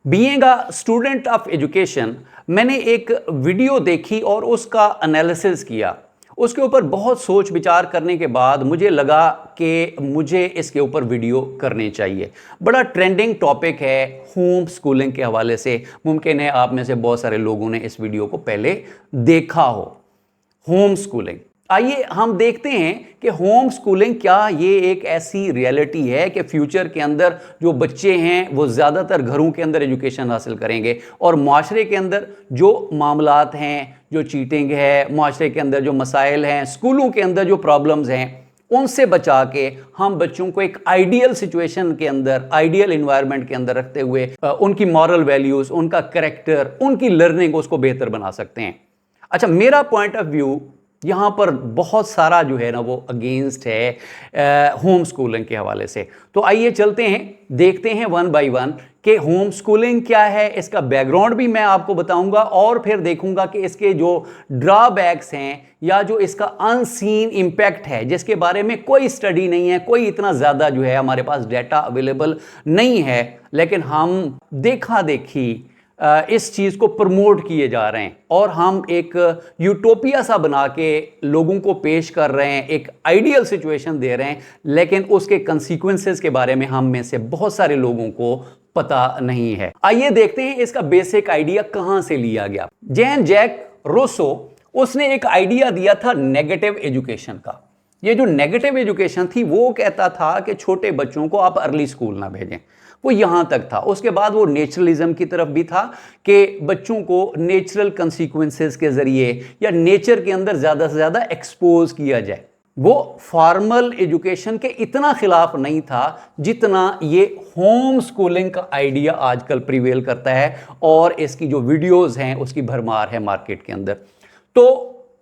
Being a student of education, मैंने एक video देखी और उसका एनालिसिस किया। उसके ऊपर बहुत सोच विचार करने के बाद मुझे लगा कि मुझे इसके ऊपर वीडियो करनी चाहिए। बड़ा ट्रेंडिंग टॉपिक है होम स्कूलिंग के हवाले से। मुमकिन है आप में से बहुत सारे लोगों ने इस वीडियो को पहले देखा हो। होम स्कूलिंग, आइए हम देखते हैं कि होम स्कूलिंग क्या ये एक ऐसी रियलिटी है कि फ्यूचर के अंदर जो बच्चे हैं वो ज़्यादातर घरों के अंदर एजुकेशन हासिल करेंगे और माशरे के अंदर जो मामलात हैं, जो चीटिंग है, माशरे के अंदर जो मसाइल हैं, स्कूलों के अंदर जो प्रॉब्लम्स हैं, उनसे बचा के हम बच्चों को एक आइडियल सिचुएशन के अंदर, आइडियल इन्वायरमेंट के अंदर रखते हुए उनकी मॉरल वैल्यूज़, उनका करेक्टर, उनकी लर्निंग, उसको बेहतर बना सकते हैं। अच्छा, मेरा पॉइंट ऑफ व्यू यहाँ पर बहुत सारा जो है ना वो अगेंस्ट है होम स्कूलिंग के हवाले से। तो आइए चलते हैं, देखते हैं वन बाय वन कि होम स्कूलिंग क्या है, इसका बैकग्राउंड भी मैं आपको बताऊंगा और फिर देखूंगा कि इसके जो ड्रॉबैक्स हैं या जो इसका अनसीन इम्पैक्ट है जिसके बारे में कोई स्टडी नहीं है, कोई इतना ज़्यादा जो है हमारे पास डेटा अवेलेबल नहीं है, लेकिन हम देखा देखी इस चीज़ को प्रमोट किए जा रहे हैं और हम एक यूटोपिया सा बना के लोगों को पेश कर रहे हैं, एक आइडियल सिचुएशन दे रहे हैं, लेकिन उसके कंसीक्वेंसेस के बारे में हम में से बहुत सारे लोगों को पता नहीं है। आइए देखते हैं इसका बेसिक आइडिया कहां से लिया गया। जैन जैक रोसो, उसने एक आइडिया दिया था नेगेटिव एजुकेशन का। ये जो नेगेटिव एजुकेशन थी वो कहता था कि छोटे बच्चों को आप अर्ली स्कूल ना भेजें, वो यहां तक था। उसके बाद वो नेचुरलिज्म की तरफ भी था कि बच्चों को नेचुरल कंसीक्वेंसेस के जरिए या नेचर के अंदर ज़्यादा से ज़्यादा एक्सपोज किया जाए। वो फॉर्मल एजुकेशन के इतना खिलाफ नहीं था जितना ये होम स्कूलिंग का आइडिया आजकल प्रिवेल करता है और इसकी जो वीडियोस हैं उसकी भरमार है मार्केट के अंदर। तो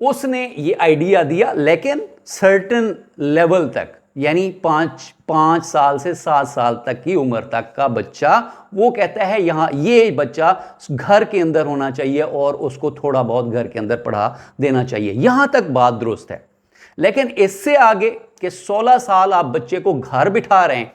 उसने ये आइडिया दिया, लेकिन सर्टेन लेवल तक, यानी 5 साल से 7 साल तक की उम्र तक का बच्चा, वो कहता है यहाँ ये बच्चा घर के अंदर होना चाहिए और उसको थोड़ा बहुत घर के अंदर पढ़ा देना चाहिए। यहां तक बात दुरुस्त है, लेकिन इससे आगे कि 16 साल आप बच्चे को घर बिठा रहे हैं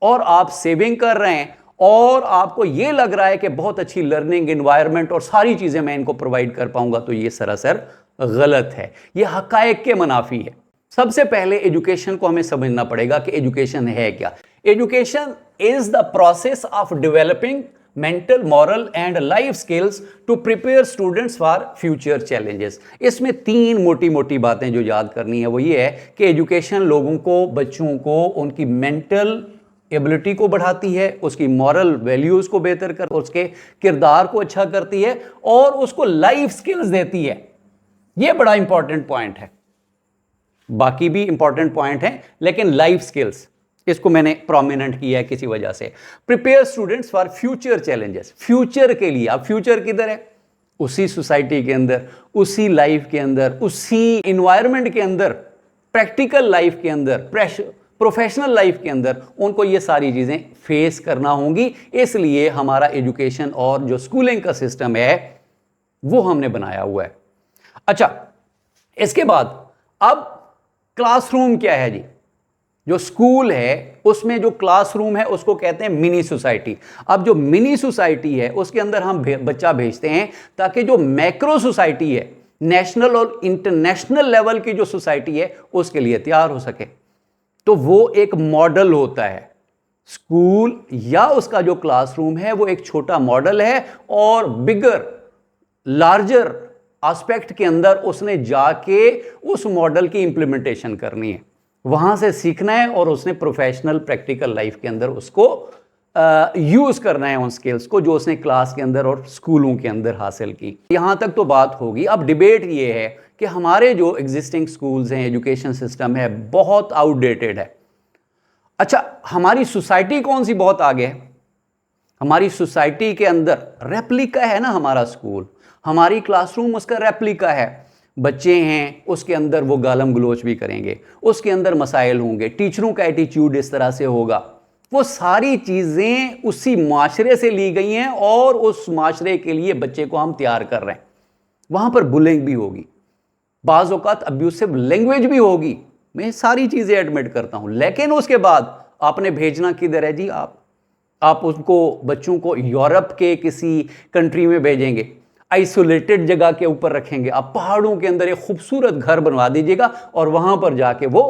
और आप सेविंग कर रहे हैं और आपको ये लग रहा है कि बहुत अच्छी लर्निंग एनवायरनमेंट और सारी चीजें मैं इनको प्रोवाइड कर पाऊंगा, तो ये सरासर गलत है, ये हकायक के मुनाफी है। सबसे पहले एजुकेशन को हमें समझना पड़ेगा कि एजुकेशन है क्या। Education is the process of developing mental, moral and life skills to prepare students for future challenges. इसमें 3 मोटी मोटी बातें जो याद करनी है वो ये है कि एजुकेशन लोगों को, बच्चों को, उनकी मेंटल एबिलिटी को बढ़ाती है, उसकी मॉरल वैल्यूज को बेहतर कर, उसके किरदार को अच्छा करती है और उसको लाइफ स्किल्स देती है। यह बड़ा इंपॉर्टेंट पॉइंट है। बाकी भी इंपॉर्टेंट पॉइंट हैं, लेकिन लाइफ स्किल्स, इसको मैंने प्रोमिनेंट किया है किसी वजह से। Prepare students for future challenges, future के लिए। अब फ्यूचर किधर है? उसी सोसाइटी के अंदर, उसी लाइफ के अंदर, उसी इन्वायरमेंट के अंदर, प्रैक्टिकल लाइफ के अंदर, प्रोफेशनल लाइफ के अंदर उनको ये सारी चीजें फेस करना होंगी। इसलिए हमारा एजुकेशन और जो स्कूलिंग का सिस्टम है वो हमने बनाया हुआ है। अच्छा, इसके बाद अब क्लासरूम क्या है जी? जो स्कूल है उसमें जो क्लासरूम है उसको कहते हैं मिनी सोसाइटी। अब जो मिनी सोसाइटी है उसके अंदर हम बच्चा भेजते हैं ताकि जो मैक्रो सोसाइटी है, नेशनल और इंटरनेशनल लेवल की जो सोसाइटी है उसके लिए तैयार हो सके। तो वो एक मॉडल होता है। स्कूल या उसका जो क्लासरूम है वो एक छोटा मॉडल है और बिगर, लार्जर एस्पेक्ट के अंदर उसने जाके उस मॉडल की इंप्लीमेंटेशन करनी है, वहां से सीखना है और उसने प्रोफेशनल प्रैक्टिकल लाइफ के अंदर उसको यूज करना है उन स्किल्स को जो उसने क्लास के अंदर और स्कूलों के अंदर हासिल की। यहां तक तो बात होगी। अब डिबेट ये है कि हमारे जो एग्जिस्टिंग स्कूल्स हैं, एजुकेशन सिस्टम है, बहुत आउटडेटेड है। अच्छा, हमारी सोसाइटी कौन सी बहुत आगे है? हमारी सोसाइटी के अंदर रेप्लिका है ना हमारा स्कूल, हमारी क्लासरूम उसका रेप्लिका है। बच्चे हैं, उसके अंदर वो गालम गलोच भी करेंगे, उसके अंदर मसाइल होंगे, टीचरों का एटीट्यूड इस तरह से होगा। वो सारी चीज़ें उसी माशरे से ली गई हैं और उस माशरे के लिए बच्चे को हम तैयार कर रहे हैं। वहाँ पर बुलिंग भी होगी, बाज़ औक़ात अब्यूसिव लैंग्वेज भी होगी, मैं सारी चीज़ें एडमिट करता हूँ। लेकिन उसके बाद आपने भेजना किधर है जी? आप आप उनको बच्चों को यूरोप के किसी कंट्री में भेजेंगे, आइसोलेटेड जगह के ऊपर रखेंगे, आप पहाड़ों के अंदर एक खूबसूरत घर बनवा दीजिएगा और वहां पर जाके वो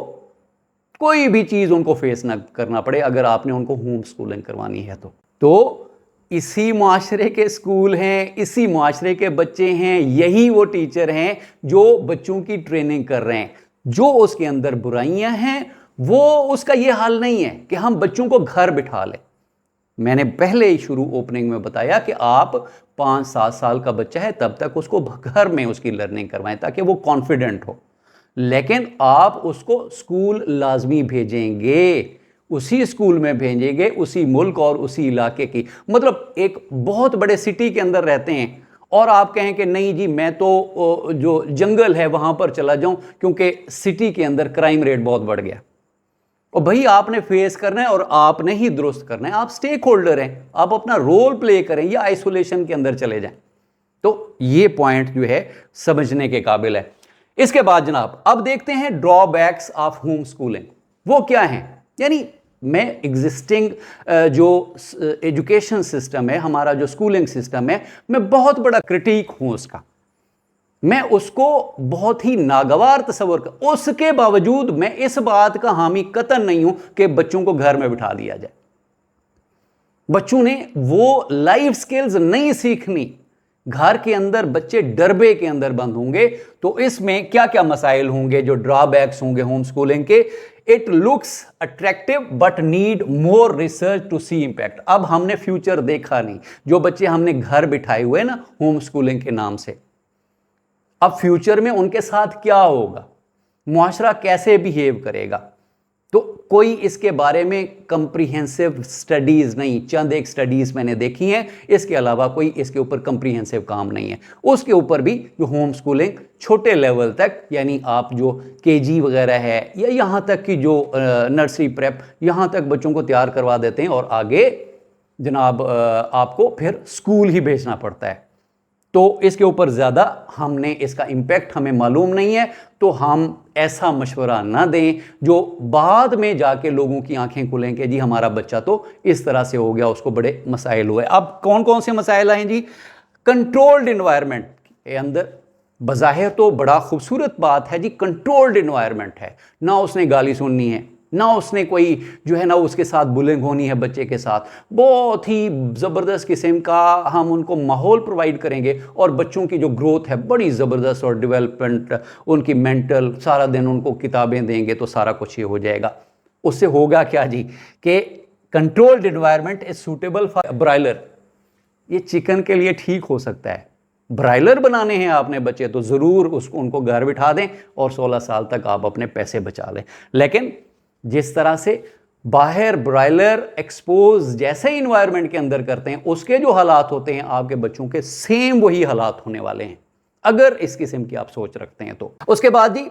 कोई भी चीज उनको फेस ना करना पड़े अगर आपने उनको होम स्कूलिंग करवानी है तो इसी मुआशरे के स्कूल हैं, इसी मुआशरे के बच्चे हैं, यही वो टीचर हैं जो बच्चों की ट्रेनिंग कर रहे हैं। जो उसके अंदर बुराइयां हैं वो उसका ये हाल नहीं है कि हम बच्चों को घर बिठा लें। मैंने पहले ही शुरू ओपनिंग में बताया कि आप 5-7 साल का बच्चा है तब तक उसको घर में उसकी लर्निंग करवाएं ताकि वो कॉन्फिडेंट हो, लेकिन आप उसको स्कूल लाजमी भेजेंगे, उसी स्कूल में भेजेंगे, उसी मुल्क और उसी इलाके की। मतलब एक बहुत बड़े सिटी के अंदर रहते हैं और आप कहें कि नहीं जी मैं तो जो जंगल है वहां पर चला जाऊं क्योंकि सिटी के अंदर क्राइम रेट बहुत बढ़ गया। और भाई आपने फेस करना है और आपने ही दुरुस्त करना है, आप स्टेक होल्डर हैं, आप अपना रोल प्ले करें या आइसोलेशन के अंदर चले जाएं। तो ये पॉइंट जो है समझने के काबिल है। इसके बाद जनाब अब देखते हैं ड्रॉबैक्स ऑफ होम स्कूलिंग, वो क्या है। यानी मैं एग्जिस्टिंग जो एजुकेशन सिस्टम है, हमारा जो स्कूलिंग सिस्टम है, मैं बहुत बड़ा क्रिटिक हूं उसका, मैं उसको बहुत ही नागवार तस्वर कर, उसके बावजूद मैं इस बात का हामी कतन नहीं हूं कि बच्चों को घर में बिठा दिया जाए। बच्चों ने वो लाइफ स्किल्स नहीं सीखनी, घर के अंदर बच्चे डरबे के अंदर बंद होंगे। तो इसमें क्या क्या मसाइल होंगे जो ड्रॉबैक्स होंगे होम स्कूलिंग के। It looks attractive but need more research to see impact. अब हमने फ्यूचर देखा नहीं, जो बच्चे हमने घर बिठाए हुए ना होम स्कूलिंग के नाम से, अब फ्यूचर में उनके साथ क्या होगा, मुआशरा कैसे बिहेव करेगा, तो कोई इसके बारे में कंप्रीहेंसिव स्टडीज नहीं, चंद एक स्टडीज मैंने देखी हैं, इसके अलावा कोई इसके ऊपर कंप्रीहेंसिव काम नहीं है। उसके ऊपर भी जो होम स्कूलिंग छोटे लेवल तक, यानी आप जो केजी वगैरह है या यहाँ तक कि जो नर्सरी प्रेप, यहाँ तक बच्चों को तैयार करवा देते हैं और आगे जनाब आपको फिर स्कूल ही भेजना पड़ता है। तो इसके ऊपर ज़्यादा हमने इसका इम्पैक्ट हमें मालूम नहीं है, तो हम ऐसा मशवरा ना दें जो बाद में जाके लोगों की आंखें खुलें कि जी हमारा बच्चा तो इस तरह से हो गया, उसको बड़े मसाइल हुए। अब कौन कौन से मसाइल आए जी। कंट्रोल्ड इन्वायरमेंट के अंदर बज़ाहिर तो बड़ा खूबसूरत बात है जी, कंट्रोल्ड इन्वायरमेंट है, ना उसने गाली सुननी है, ना उसने कोई जो है ना उसके साथ बुलिंग होनी है बच्चे के साथ, बहुत ही ज़बरदस्त किस्म का हम उनको माहौल प्रोवाइड करेंगे और बच्चों की जो ग्रोथ है बड़ी ज़बरदस्त और डेवलपमेंट, उनकी मेंटल, सारा दिन उनको किताबें देंगे तो सारा कुछ ये हो जाएगा। उससे होगा क्या जी कि controlled environment is suitable for broiler. ये चिकन के लिए ठीक हो सकता है, ब्रायलर बनाने हैं आपने बच्चे तो ज़रूर उनको घर बिठा दें और 16 साल तक आप अपने पैसे बचा लें। लेकिन जिस तरह से बाहर ब्रायलर एक्सपोज जैसे इन्वायरमेंट के अंदर करते हैं, उसके जो हालात होते हैं आपके बच्चों के सेम वही हालात होने वाले हैं, अगर इस किस्म की आप सोच रखते हैं तो। उसके बाद जी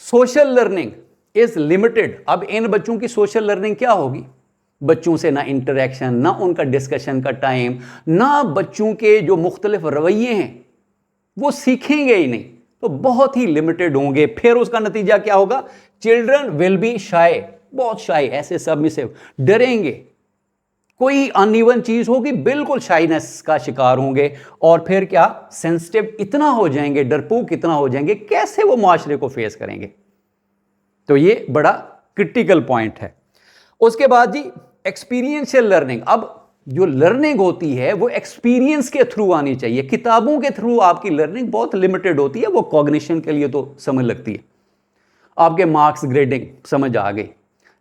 सोशल लर्निंग इज लिमिटेड। अब इन बच्चों की सोशल लर्निंग क्या होगी, बच्चों से ना इंटरेक्शन, ना उनका डिस्कशन का टाइम, ना बच्चों के जो मुख्तलिफ रवैये हैं वो सीखेंगे ही नहीं, तो बहुत ही लिमिटेड होंगे। फिर उसका नतीजा क्या होगा, चिल्ड्रन विल बी शाय, बहुत शाय, ऐसे सबमिसिव, डरेंगे, कोई अनइवन चीज होगी बिल्कुल शाइनेस का शिकार होंगे, और फिर क्या सेंसिटिव इतना हो जाएंगे, डरपोक इतना हो जाएंगे, कैसे वो मुआशरे को फेस करेंगे। तो ये बड़ा क्रिटिकल पॉइंट है। उसके बाद जी एक्सपीरियंशियल लर्निंग। अब जो लर्निंग होती है वो एक्सपीरियंस के थ्रू आनी चाहिए, किताबों के थ्रू आपकी लर्निंग बहुत लिमिटेड होती है, वो कॉग्निशन के लिए तो समझ लगती है, आपके मार्क्स ग्रेडिंग समझ आ गई।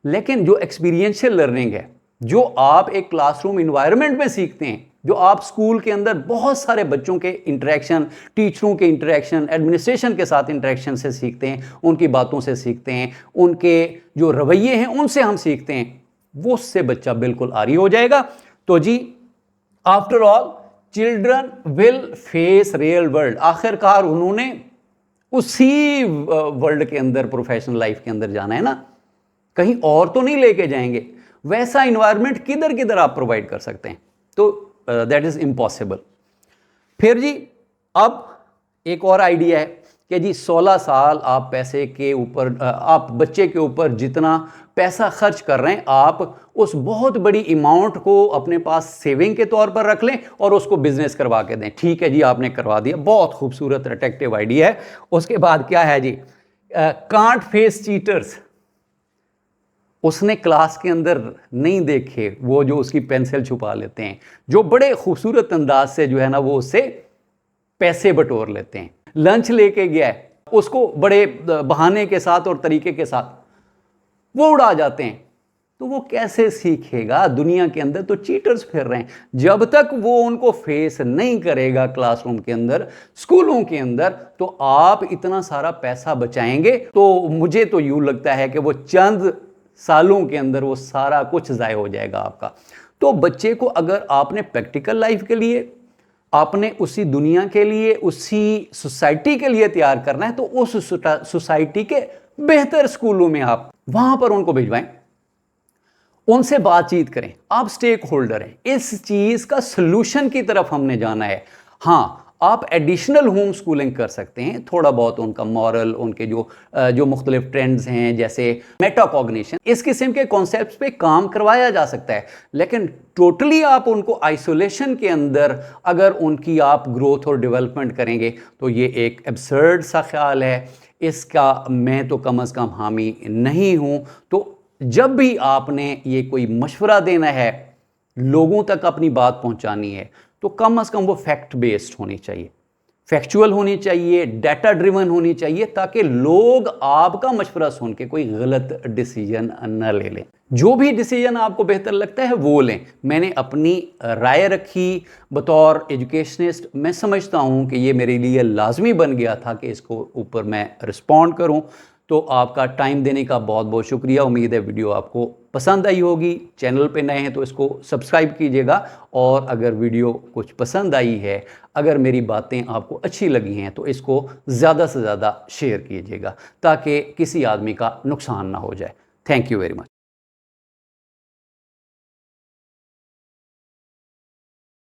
लेकिन जो एक्सपीरियंशियल लर्निंग है, जो आप एक क्लासरूम इन्वायरमेंट में सीखते हैं, जो आप स्कूल के अंदर बहुत सारे बच्चों के इंटरेक्शन, टीचरों के इंटरेक्शन, एडमिनिस्ट्रेशन के साथ इंटरेक्शन से सीखते हैं, उनकी बातों से सीखते हैं, उनके जो रवैये हैं उनसे हम सीखते हैं, वो उससे बच्चा बिल्कुल आरी हो जाएगा। तो जी after all children will face real world, आखिरकार उन्होंने उसी वर्ल्ड के अंदर, प्रोफेशनल लाइफ के अंदर जाना है ना, कहीं और तो नहीं लेके जाएंगे। वैसा इन्वायरमेंट किधर किधर आप प्रोवाइड कर सकते हैं, तो दैट इज इम्पॉसिबल। फिर जी अब एक और आइडिया है कि जी 16 साल आप पैसे के ऊपर आप बच्चे के ऊपर जितना पैसा खर्च कर रहे हैं, आप उस बहुत बड़ी अमाउंट को अपने पास सेविंग के तौर पर रख लें और उसको बिजनेस करवा के दें। ठीक है जी, आपने करवा दिया, बहुत खूबसूरत अट्रैक्टिव आइडिया है। उसके बाद क्या है जी, कांट फेस चीटर्स। उसने क्लास के अंदर नहीं देखे वो जो उसकी पेंसिल छुपा लेते हैं, जो बड़े खूबसूरत अंदाज से जो है ना वो उससे पैसे बटोर लेते हैं। लंच लेके गया है, उसको बड़े बहाने के साथ और तरीके के साथ वो उड़ा जाते हैं। तो वो कैसे सीखेगा? दुनिया के अंदर तो चीटर्स फिर रहे हैं। जब तक वो उनको फेस नहीं करेगा क्लासरूम के अंदर, स्कूलों के अंदर, तो आप इतना सारा पैसा बचाएंगे तो मुझे तो यूं लगता है कि वो चंद सालों के अंदर वो सारा कुछ ज़ाय हो जाएगा आपका। तो बच्चे को अगर आपने प्रैक्टिकल लाइफ के लिए, आपने उसी दुनिया के लिए, उसी सोसाइटी के लिए तैयार करना है, तो उस सोसाइटी के बेहतर स्कूलों में आप वहां पर उनको भिजवाएं, उनसे बातचीत करें। आप स्टेक होल्डर हैं, इस चीज का सोल्यूशन की तरफ हमने जाना है। हाँ, आप एडिशनल होम स्कूलिंग कर सकते हैं, थोड़ा बहुत उनका मॉरल, उनके जो मुख्तलिफ ट्रेंड्स हैं, जैसे मेटाकॉग्निशन, इस किस्म के कॉन्सेप्ट्स पे काम करवाया जा सकता है। लेकिन टोटली आप उनको आइसोलेशन के अंदर अगर उनकी आप ग्रोथ और डेवलपमेंट करेंगे तो ये एक एब्सर्ड सा ख्याल है। इसका मैं तो कम अज़ कम हामी नहीं हूँ। तो जब भी आपने ये कोई मशवरा देना है, लोगों तक अपनी बात पहुंचानी है, तो कम से कम वो फैक्ट बेस्ड होनी चाहिए, फैक्चुअल होनी चाहिए, डाटा ड्रिवन होनी चाहिए, ताकि लोग आपका मशवरा सुन के कोई गलत डिसीजन न ले लें। जो भी डिसीजन आपको बेहतर लगता है वो लें। मैंने अपनी राय रखी बतौर एजुकेशनिस्ट। मैं समझता हूँ कि ये मेरे लिए लाजमी बन गया था कि इसको ऊपर मैं रिस्पॉन्ड करूँ। तो आपका टाइम देने का बहुत बहुत शुक्रिया। उम्मीद है वीडियो आपको पसंद आई होगी। चैनल पे नए हैं तो इसको सब्सक्राइब कीजिएगा, और अगर वीडियो कुछ पसंद आई है, अगर मेरी बातें आपको अच्छी लगी हैं, तो इसको ज़्यादा से ज़्यादा शेयर कीजिएगा ताकि किसी आदमी का नुकसान ना हो जाए। Thank you very much.